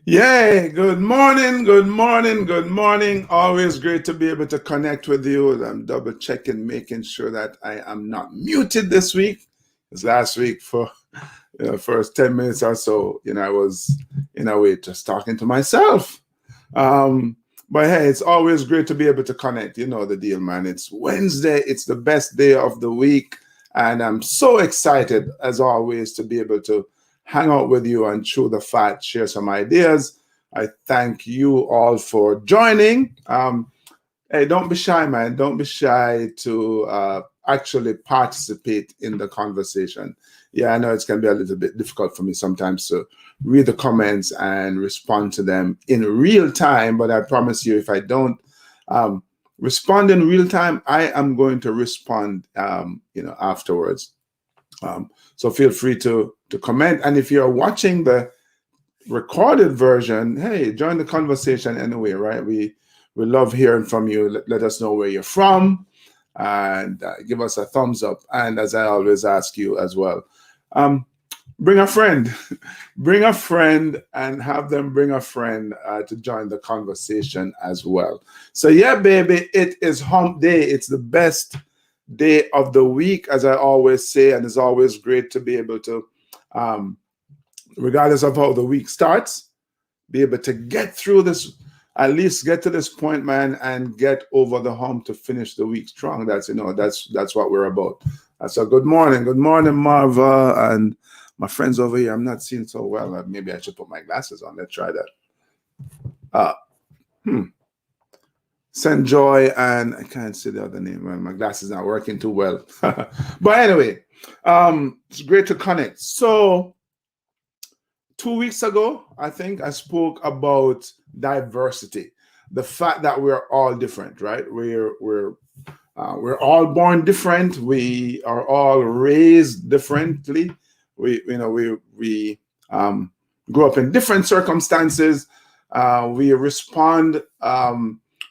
Yay! Good morning, good morning, good morning. Always great to be able to connect with you. I'm double checking, making sure that I am not muted this week. Because last week, for first 10 minutes or so, I was in a way just talking to myself. Um, but hey, it's always great to be able to connect. You know the deal, man. It's Wednesday, it's the best day of the week. And I'm so excited, as always, to be able to hang out with you and chew the fat, share some ideas. I thank you all for joining. Hey, don't be shy, man. Don't be shy to actually participate in the conversation. Yeah, I know it's going to be a little bit difficult for me sometimes to read the comments and respond to them in real time, but I promise you, if I don't um, respond in real time, I am going to respond, afterwards. So feel free to comment, and if you're watching the recorded version, hey, join the conversation anyway, right? We love hearing from you. Let us know where you're from, and give us a thumbs up. And as I always ask you as well, um, bring a friend, bring a friend, and have them bring a friend to join the conversation as well. So yeah, baby, it is hump day. It's the best day of the week, as I always say, and it's always great to be able to, um, regardless of how the week starts, be able to get through this, at least get to this point, man, and get over the hump to finish the week strong. That's what we're about. So good morning, Marva, and my friends over here. I'm not seeing so well. Maybe I should put my glasses on. Let's try that. Uh, hmm. Send Joy, and I can't see the other name. My glasses not working too well. But anyway, it's great to connect. So 2 weeks ago, I think I spoke about diversity, the fact that we're all different, right? We're all born different. We are all raised differently. We grew up in different circumstances. We respond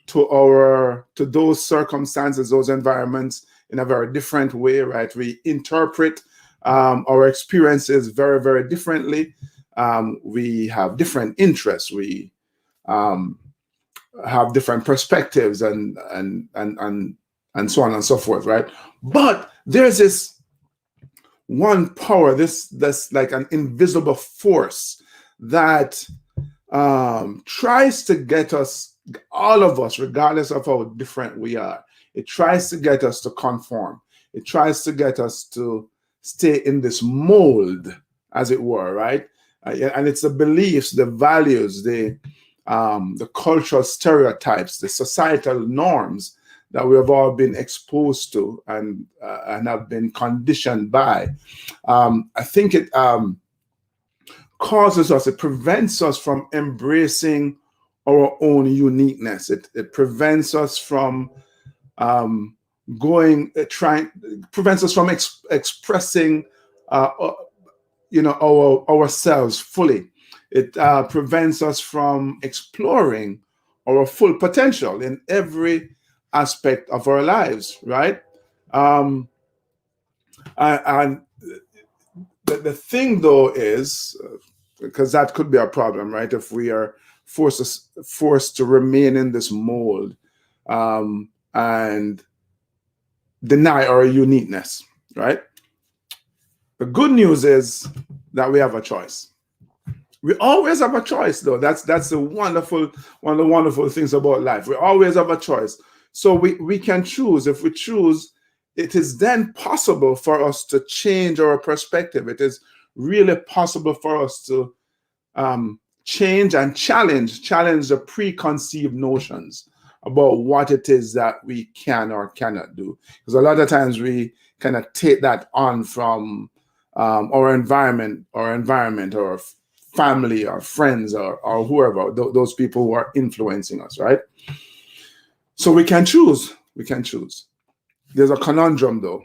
to those circumstances, those environments in a very different way, right? We interpret our experiences very, very differently. We have different interests. We um, have different perspectives, and so on and so forth, right? But there's this one power, this like an invisible force that tries to get us, all of us, regardless of how different we are. It tries to get us to conform. It tries to get us to stay in this mold, as it were, right? And it's the beliefs, the values, the cultural stereotypes, the societal norms that we have all been exposed to and have been conditioned by. I think it causes us, it prevents us from embracing our own uniqueness. It prevents us from um, prevents us from expressing, uh, ourselves fully. It prevents us from exploring our full potential in every aspect of our lives, right? Um, and the thing, though, is because that could be a problem, right? If we are forced to remain in this mold and deny our uniqueness, right? The good news is that we have a choice. We always have a choice, though. That's the wonderful one of the wonderful things about life. We always have a choice. So we can choose. If we choose, it is then possible for us to change our perspective. It is really possible for us to change and challenge the preconceived notions about what it is that we can or cannot do. Because a lot of times we kind of take that on from our environment, or family, or friends, or whoever, those people who are influencing us, right? So we can choose. We can choose. There's a conundrum, though.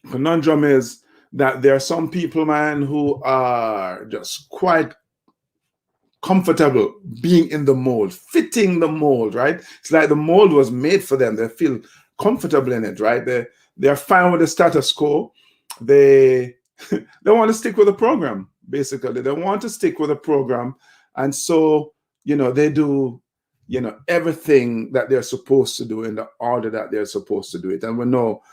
Conundrum is that there are some people, man, who are just quite comfortable being in the mold, fitting the mold, right? It's like the mold was made for them. They feel comfortable in it, right? They're fine with the status quo. They they want to stick with the program, basically. They want to stick with the program, And so, they do, everything that they're supposed to do in the order that they're supposed to do it. And we know,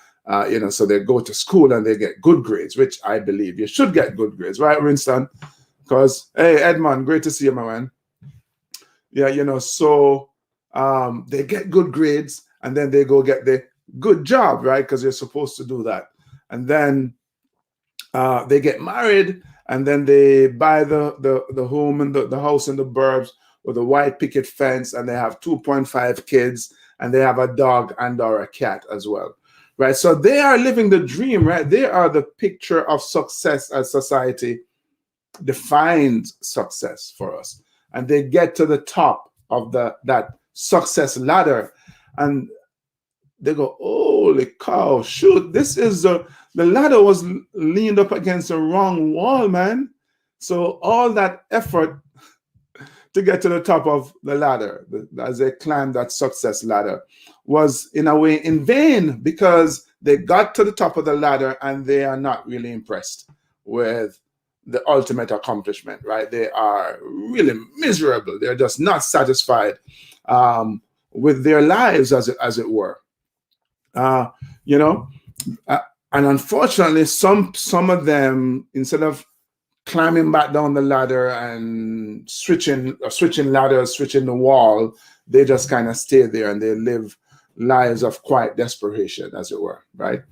so they go to school and they get good grades, which I believe you should get good grades, right, Winston? Because, hey, Edmond, great to see you, my man. Yeah, so they get good grades and then they go get the good job, right? Because they're supposed to do that. And then they get married and then they buy the home and the house in the burbs with a white picket fence, and they have 2.5 kids, and they have a dog and or a cat as well, right? So they are living the dream, right? They are the picture of success as society defines success for us. And they get to the top of that success ladder, and they go, holy cow, shoot, this is the ladder was leaned up against the wrong wall, man. So all that effort to get to the top of the ladder, as they climbed that success ladder, was in a way in vain, because they got to the top of the ladder and they are not really impressed with the ultimate accomplishment, right? They are really miserable. They're just not satisfied with their lives, as it were. And unfortunately, some of them, instead of climbing back down the ladder and switching ladders, switching the wall, they just kind of stay there and they live lives of quiet desperation, as it were, right?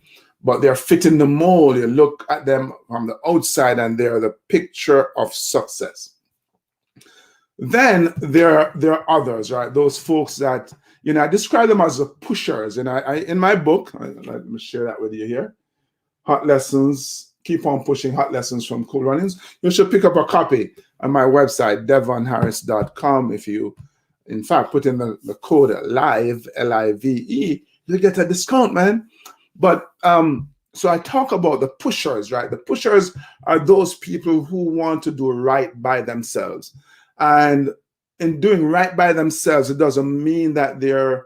But they're fitting the mold. You look at them from the outside and they're the picture of success. Then there are others, right? Those folks that, I describe them as the pushers. And I in my book, let me share that with you here. Hot Lessons, Keep on Pushing, Hot Lessons from Cool Runnings. You should pick up a copy on my website, devonharris.com. If you, in fact, put in the code LIVE, LIVE, you get a discount, man. But so I talk about the pushers, right? The pushers are those people who want to do right by themselves. And in doing right by themselves, it doesn't mean that they're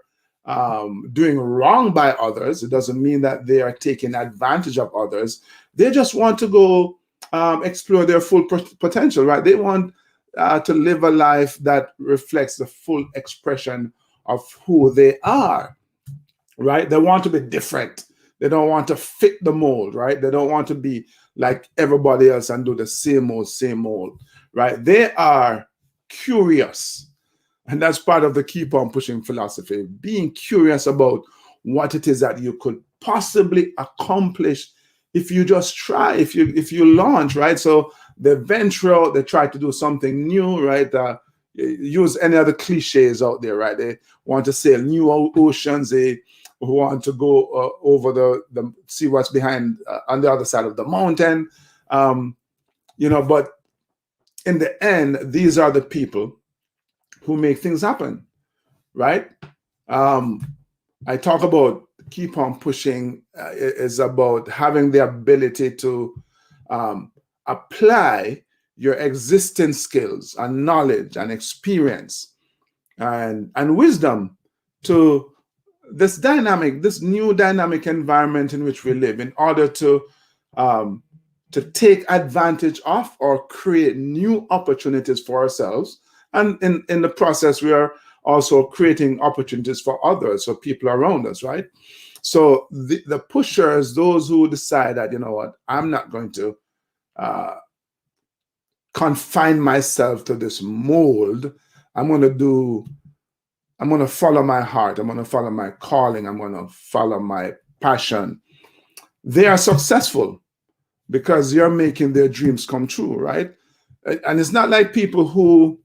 doing wrong by others. It doesn't mean that they are taking advantage of others. They just want to go explore their full potential, right? They want to live a life that reflects the full expression of who they are, right? They want to be different. They don't want to fit the mold, right? They don't want to be like everybody else and do the same old, right? They are curious. And that's part of the Keep on Pushing philosophy, being curious about what it is that you could possibly accomplish if you just try, if you launch, right? So they venture out, they try to do something new, right? Use any other cliches out there, right? They want to sail new oceans. They want to go over the see what's behind on the other side of the mountain, but in the end, these are the people who make things happen, right? I talk about Keep on Pushing is about having the ability to apply your existing skills and knowledge and experience and wisdom to this new dynamic environment in which we live, in order to take advantage of or create new opportunities for ourselves. And in the process, we are also creating opportunities for others, for people around us, right? So the pushers, those who decide that, I'm not going to confine myself to this mold. I'm going to follow my heart. I'm going to follow my calling. I'm going to follow my passion. They are successful because you're making their dreams come true, right? And it's not like people who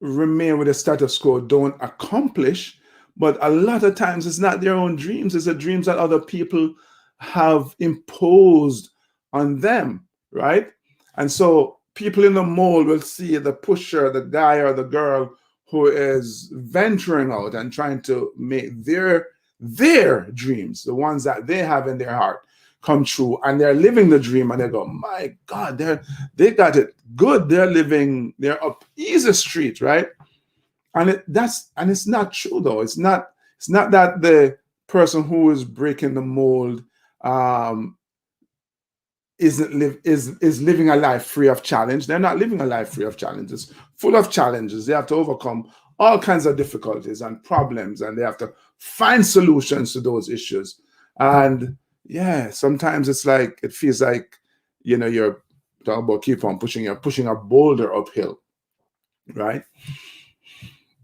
remain with the status quo don't accomplish, but a lot of times it's not their own dreams. It's the dreams that other people have imposed on them, right? And so people in the mold will see the pusher, the guy or the girl who is venturing out and trying to make their dreams, the ones that they have in their heart, come true, and they're living the dream, and they go, my God, they got it good. They're up easy street, right? And it's not true though. It's not that the person who is breaking the mold is living a life free of challenge. They're not living a life free of challenges, full of challenges. They have to overcome all kinds of difficulties and problems, and they have to find solutions to those issues. And yeah, sometimes it's like it feels like you're talking about keep on pushing, you're pushing a boulder uphill, right?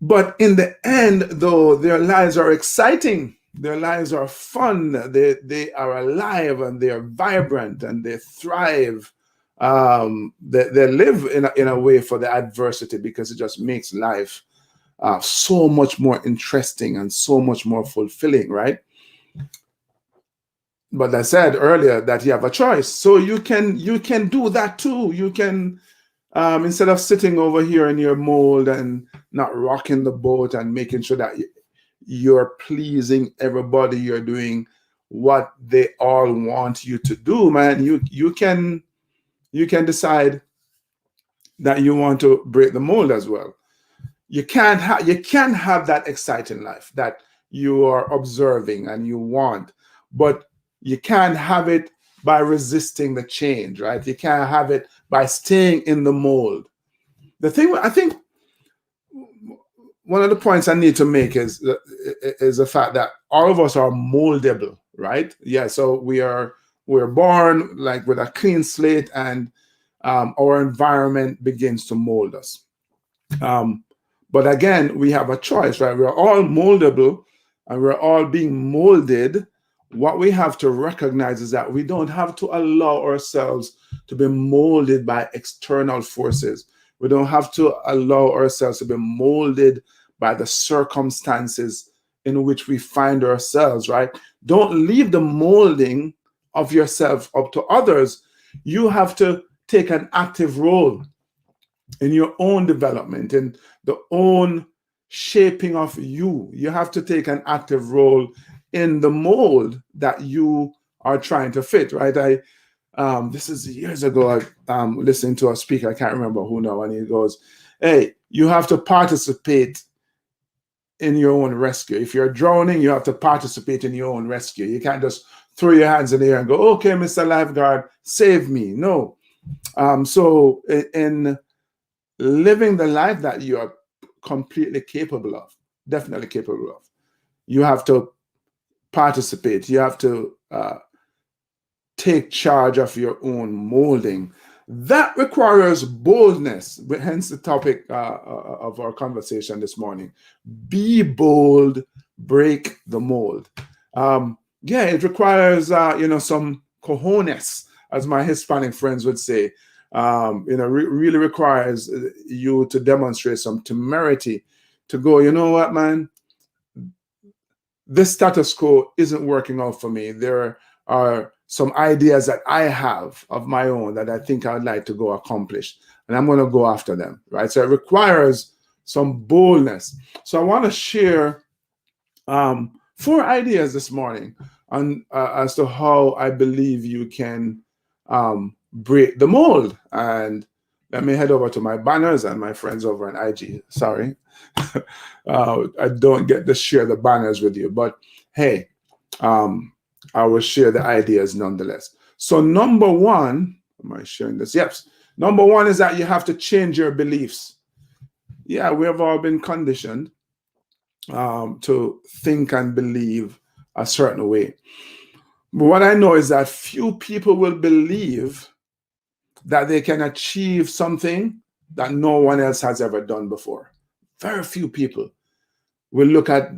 But in the end, though, their lives are exciting. Their lives are fun. They are alive and they are vibrant and they thrive. They live in a way for the adversity, because it just makes life so much more interesting and so much more fulfilling, right? But I said earlier that you have a choice, so you can do that too. You can, instead of sitting over here in your mold and not rocking the boat and making sure that you're pleasing everybody, you're doing what they all want you to do, man. You can decide that you want to break the mold as well. You can have that exciting life that you are observing and you want, but you can't have it by resisting the change, right? You can't have it by staying in the mold. The thing, I think, one of the points I need to make is the fact that all of us are moldable, right? Yeah, so we're born like with a clean slate, and our environment begins to mold us. But again, we have a choice, right? We're all moldable and we're all being molded. What we have to recognize is that we don't have to allow ourselves to be molded by external forces. We don't have to allow ourselves to be molded by the circumstances in which we find ourselves, right? Don't leave the molding of yourself up to others. You have to take an active role in your own development, in the own shaping of you. You have to take an active role in the mold that you are trying to fit, right? This is years ago. I listening to a speaker, I can't remember who now, and he goes, "Hey, you have to participate in your own rescue. If you're drowning, you have to participate in your own rescue. You can't just throw your hands in the air and go, okay, Mr. Lifeguard, save me." No. So in living the life that you are completely capable of, definitely capable of, you have to participate. You have to take charge of your own molding. That requires boldness, hence the topic of our conversation this morning. Be bold, break the mold. Yeah, it requires some cojones, as my Hispanic friends would say. Really requires you to demonstrate some temerity to go, you know what, man, this status quo isn't working out for me. There are some ideas that I have of my own that I think I'd like to go accomplish, and I'm going to go after them, right? So it requires some boldness. So I want to share 4 ideas this morning on as to how I believe you can break the mold. And let me head over to my banners and my friends over on IG. Sorry, I don't get to share the banners with you, but hey, I will share the ideas nonetheless. So number 1, am I sharing this? Yes. Number 1 is that you have to change your beliefs. Yeah, we have all been conditioned to think and believe a certain way. But what I know is that few people will believe that they can achieve something that no one else has ever done before. Very few people will look at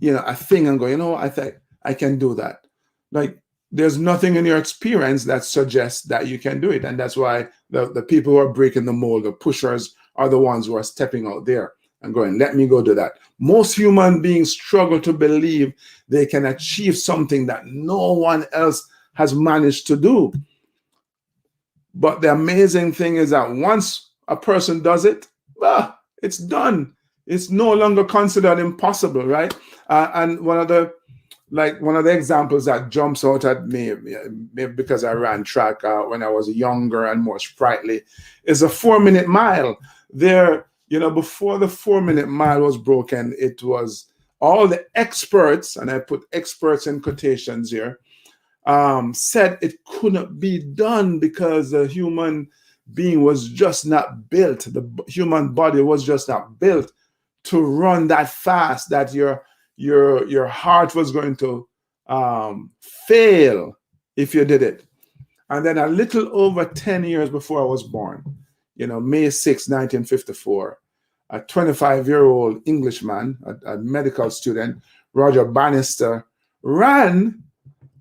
a thing and go, I think I can do that. Like, there's nothing in your experience that suggests that you can do it. And that's why the people who are breaking the mold, the pushers, are the ones who are stepping out there and going, let me go do that. Most human beings struggle to believe they can achieve something that no one else has managed to do. But the amazing thing is that once a person does it, it's done. It's no longer considered impossible, right? And one of the examples that jumps out at me, maybe because I ran track when I was younger and more sprightly, is a 4-minute mile. There, before the 4-minute mile was broken, it was all the experts, and I put experts in quotations here, said it couldn't be done because the human being was just not built. The human body was just not built to run that fast. That your heart was going to fail if you did it. And then a little over 10 years before I was born, May 6, 1954, a 25-year-old Englishman, a medical student, Roger Bannister, ran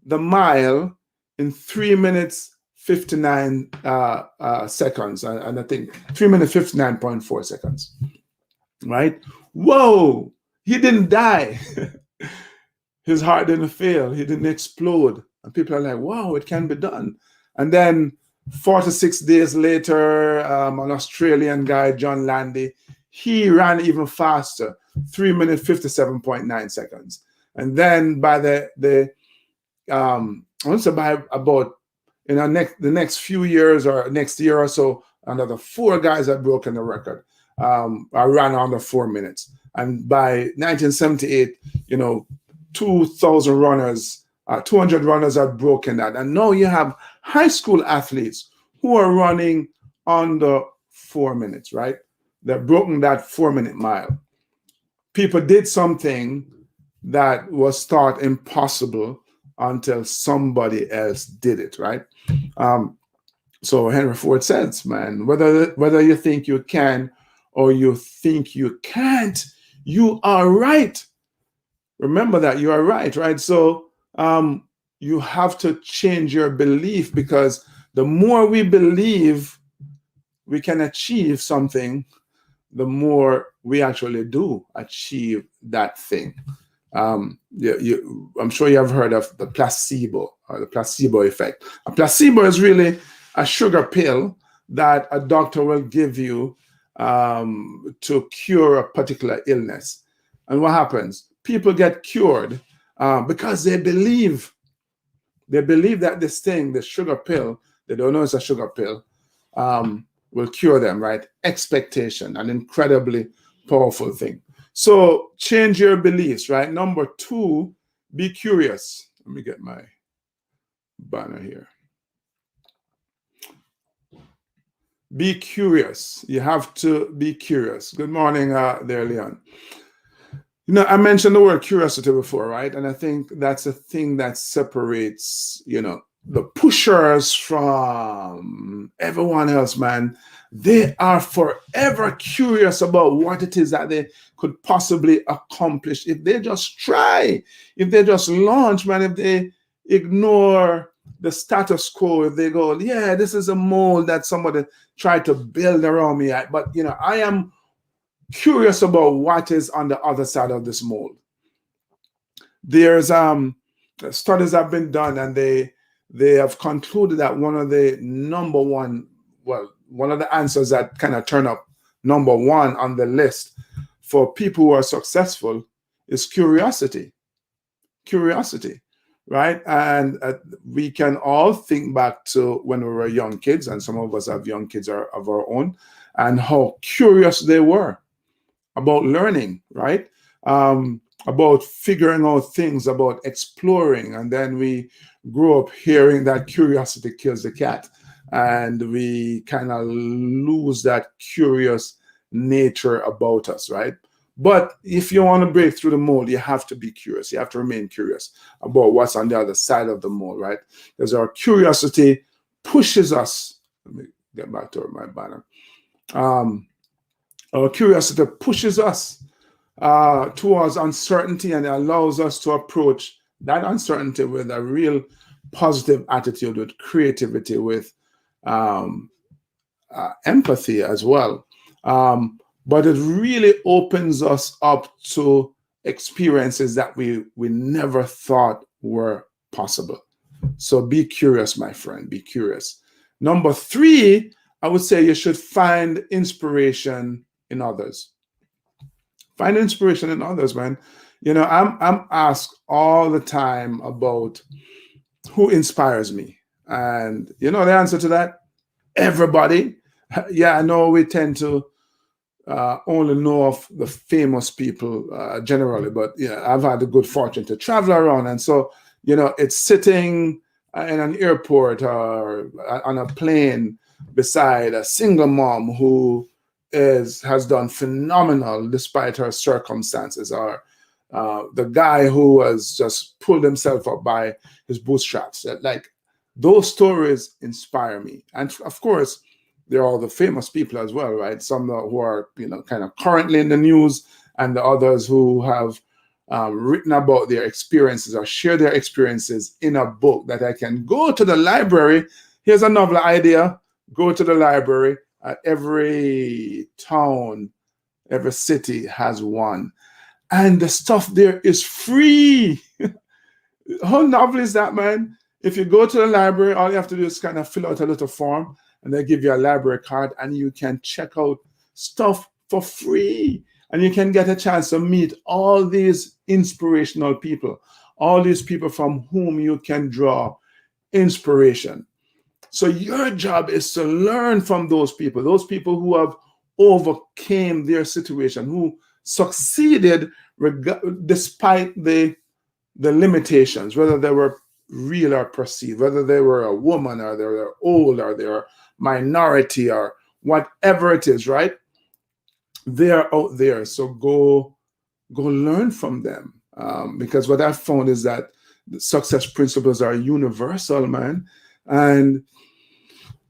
the mile in 3 minutes 59 seconds, and I think 3 minutes 59.4 seconds. Right? Whoa! He didn't die. His heart didn't fail. He didn't explode. And people are like, wow, it can be done. And then 46 days later, an Australian guy, John Landy, he ran even faster, 3 minutes 57.9 seconds. And then by also by about the next few years or next year or so, another 4 guys had broken the record. I ran under 4 minutes. And by 1978, 2,000 runners, 200 runners had broken that. And now you have high school athletes who are running under 4 minutes, right? They've broken that 4-minute mile. People did something that was thought impossible until somebody else did it, right? So Henry Ford says, man, whether you think you can or you think you can't, you are right. Remember that you are right? So you have to change your belief, because the more we believe we can achieve something, the more we actually do achieve that thing. I'm sure you have heard of the placebo or the placebo effect. A placebo is really a sugar pill that a doctor will give you to cure a particular illness. And what happens? People get cured because they believe that this thing, the sugar pill, they don't know it's a sugar pill, will cure them, right? Expectation, an incredibly powerful thing. So change your beliefs, right? Number 2, be curious. Let me get my banner here. Be curious. You have to be curious. Good morning there, Leon. I mentioned the word curiosity before, right? And I think that's a thing that separates, the pushers from everyone else, man. They are forever curious about what it is that they could possibly accomplish if they just try, if they just launch, man, if they ignore the status quo, if they go, yeah, this is a mold that somebody tried to build around me. But, I am curious about what is on the other side of this mold. There's studies have been done, and they have concluded that one of the answers that kind of turn up number 1 on the list for people who are successful is curiosity. Curiosity, right? And we can all think back to when we were young kids, and some of us have young kids of our own, and how curious they were about learning, right? About figuring out things, about exploring. And then we grew up hearing that curiosity kills the cat. And we kind of lose that curious nature about us, right? But if you want to break through the mold, you have to be curious. You have to remain curious about what's on the other side of the mold, right? Because our curiosity pushes us. Let me get back to my banner. Our curiosity pushes us towards uncertainty, and it allows us to approach that uncertainty with a real positive attitude, with creativity, with empathy as well. But it really opens us up to experiences that we never thought were possible. So be curious, my friend, be curious. Number 3, I would say you should find inspiration in others. Find inspiration in others, man. I'm asked all the time about who inspires me. And the answer to that? Everybody. Yeah, I know we tend to only know of the famous people generally, but I've had the good fortune to travel around. And so, it's sitting in an airport or on a plane beside a single mom who has done phenomenal despite her circumstances, or the guy who has just pulled himself up by his bootstraps. Like, those stories inspire me. And of course, there are all the famous people as well, right? Some who are, kind of currently in the news, and the others who have written about their experiences or share their experiences in a book that I can go to the library. Here's a novel idea. Go to the library. Every town, every city has one. And the stuff there is free. How novel is that, man? If you go to the library, all you have to do is kind of fill out a little form, and they give you a library card, and you can check out stuff for free. And you can get a chance to meet all these inspirational people, all these people from whom you can draw inspiration. So your job is to learn from those people who have overcame their situation, who succeeded despite the limitations, whether they were real or perceived, whether they were a woman or they were old or they were minority or whatever it is, right? They're out there. So go learn from them. Because what I've found is that the success principles are universal, man. And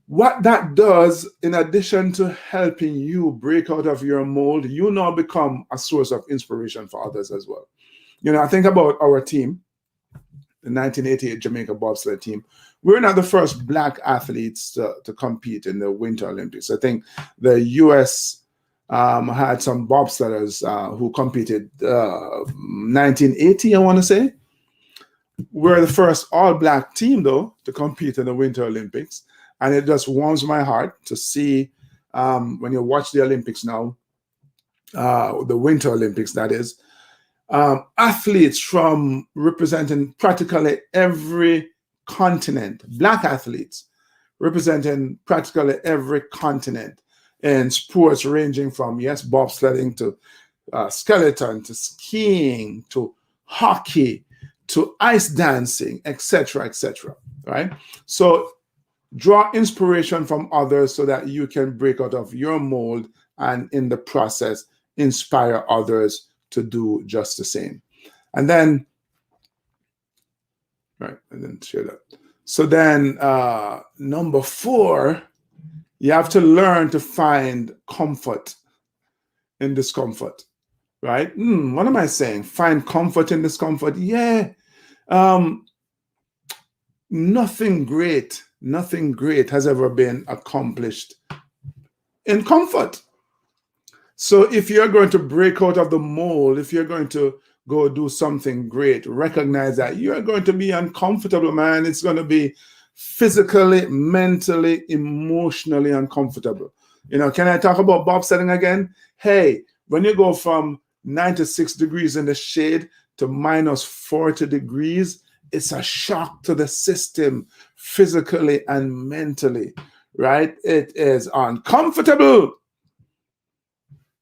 what that does, in addition to helping you break out of your mold, you now become a source of inspiration for others as well. I think about our team, the 1988 Jamaica bobsled team. We're not the first Black athletes to compete in the Winter Olympics. I think the U.S. Had some bobsledders who competed 1980, I want to say. We're the first all-Black team, though, to compete in the Winter Olympics. And it just warms my heart to see, when you watch the Olympics now, the Winter Olympics, that is, athletes from representing practically every continent, Black athletes representing practically every continent in sports ranging from, yes, bobsledding to skeleton to skiing to hockey to ice dancing, etc., right? So draw inspiration from others so that you can break out of your mold and in the process inspire others to do just the same. And then, right, I didn't share that. So then number 4, you have to learn to find comfort in discomfort, right? What am I saying? Find comfort in discomfort. Yeah. Nothing great has ever been accomplished in comfort. So if you're going to break out of the mold, if you're going to go do something great, recognize that you're going to be uncomfortable, man. It's going to be physically, mentally, emotionally uncomfortable. Can I talk about bobsledding again? Hey, when you go from 96 degrees in the shade to minus 40 degrees, it's a shock to the system physically and mentally, right? It is uncomfortable.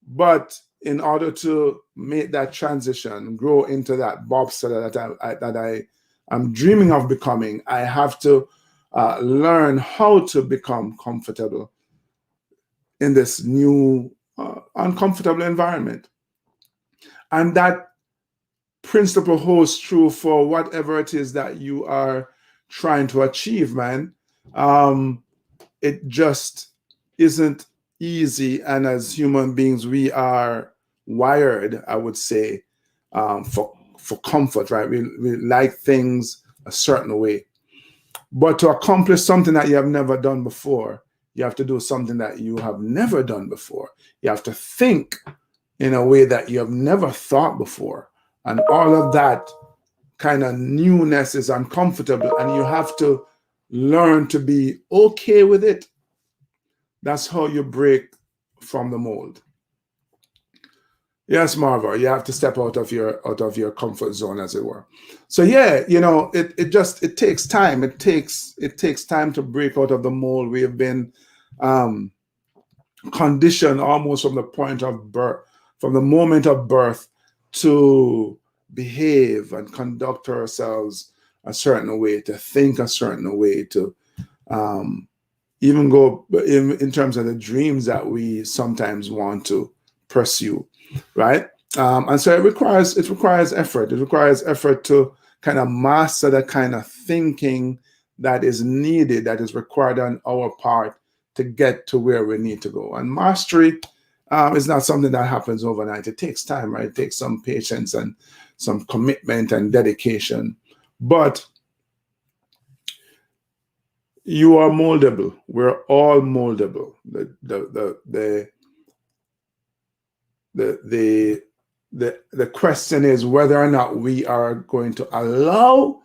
But in order to make that transition, grow into that bobsledder that I'm dreaming of becoming, I have to learn how to become comfortable in this new uncomfortable environment. And that principle holds true for whatever it is that you are trying to achieve, man. It just isn't easy. And as human beings, we are wired, I would say, for comfort, right? We like things a certain way. But to accomplish something that you have never done before, you have to do something that you have never done before. You have to think in a way that you have never thought before. And all of that kind of newness is uncomfortable, and you have to learn to be okay with it. That's how you break from the mold. Yes, Marva, you have to step out of your comfort zone, as it were. So yeah, it takes time. It takes time to break out of the mold. We have been conditioned almost from the point of birth, from the moment of birth, to behave and conduct ourselves a certain way, to think a certain way, to even go in terms of the dreams that we sometimes want to pursue, right? And so it requires effort. It requires effort to kind of master the kind of thinking that is needed, that is required on our part to get to where we need to go. And mastery is not something that happens overnight. It takes time, right? It takes some patience and some commitment and dedication. But you are moldable. We're all moldable. The question is whether or not we are going to allow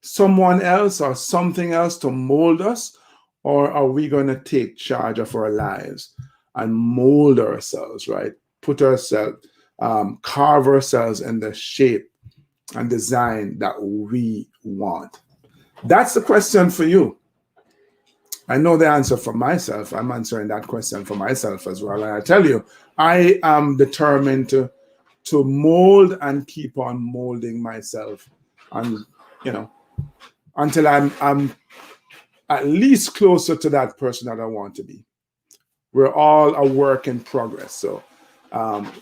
someone else or something else to mold us, or are we going to take charge of our lives and mold ourselves, right? Put ourselves, carve ourselves in the shape and design that we want. That's the question for you. I know the answer for myself. I'm answering that question for myself as well. And I tell you, I am determined to mold and keep on molding myself, and until I'm at least closer to that person that I want to be. We're all a work in progress. So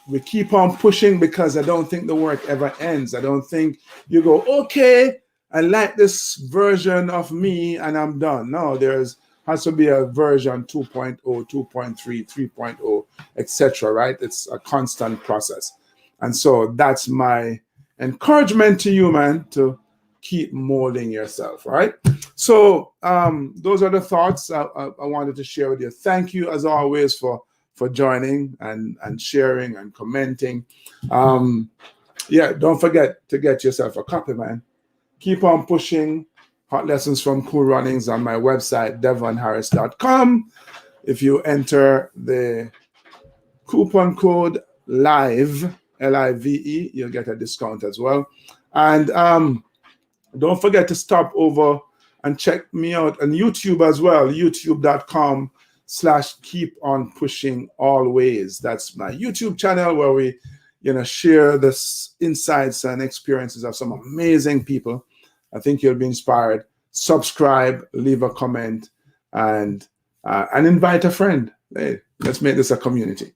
we keep on pushing, because I don't think the work ever ends. I don't think you go, okay, I like this version of me and I'm done. No, has to be a version 2.0, 2.3, 3.0, etc., right? It's a constant process. And so that's my encouragement to you, man, to keep molding yourself, right? So those are the thoughts I wanted to share with you. Thank you, as always, for joining and sharing and commenting. Yeah, don't forget to get yourself a copy, man. Keep on pushing. Hot Lessons from Cool Runnings on my website, devonharris.com. If you enter the coupon code LIVE, LIVE, you'll get a discount as well. And don't forget to stop over and check me out on YouTube as well, youtube.com/keep on pushing always. That's my YouTube channel where we share the insights and experiences of some amazing people. I think you'll be inspired. Subscribe, leave a comment, and invite a friend. Hey, let's make this a community.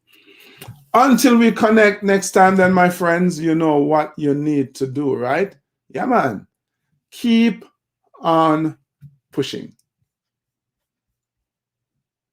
Until we connect next time, then, my friends, you know what you need to do, right? Yeah, man. Keep on pushing.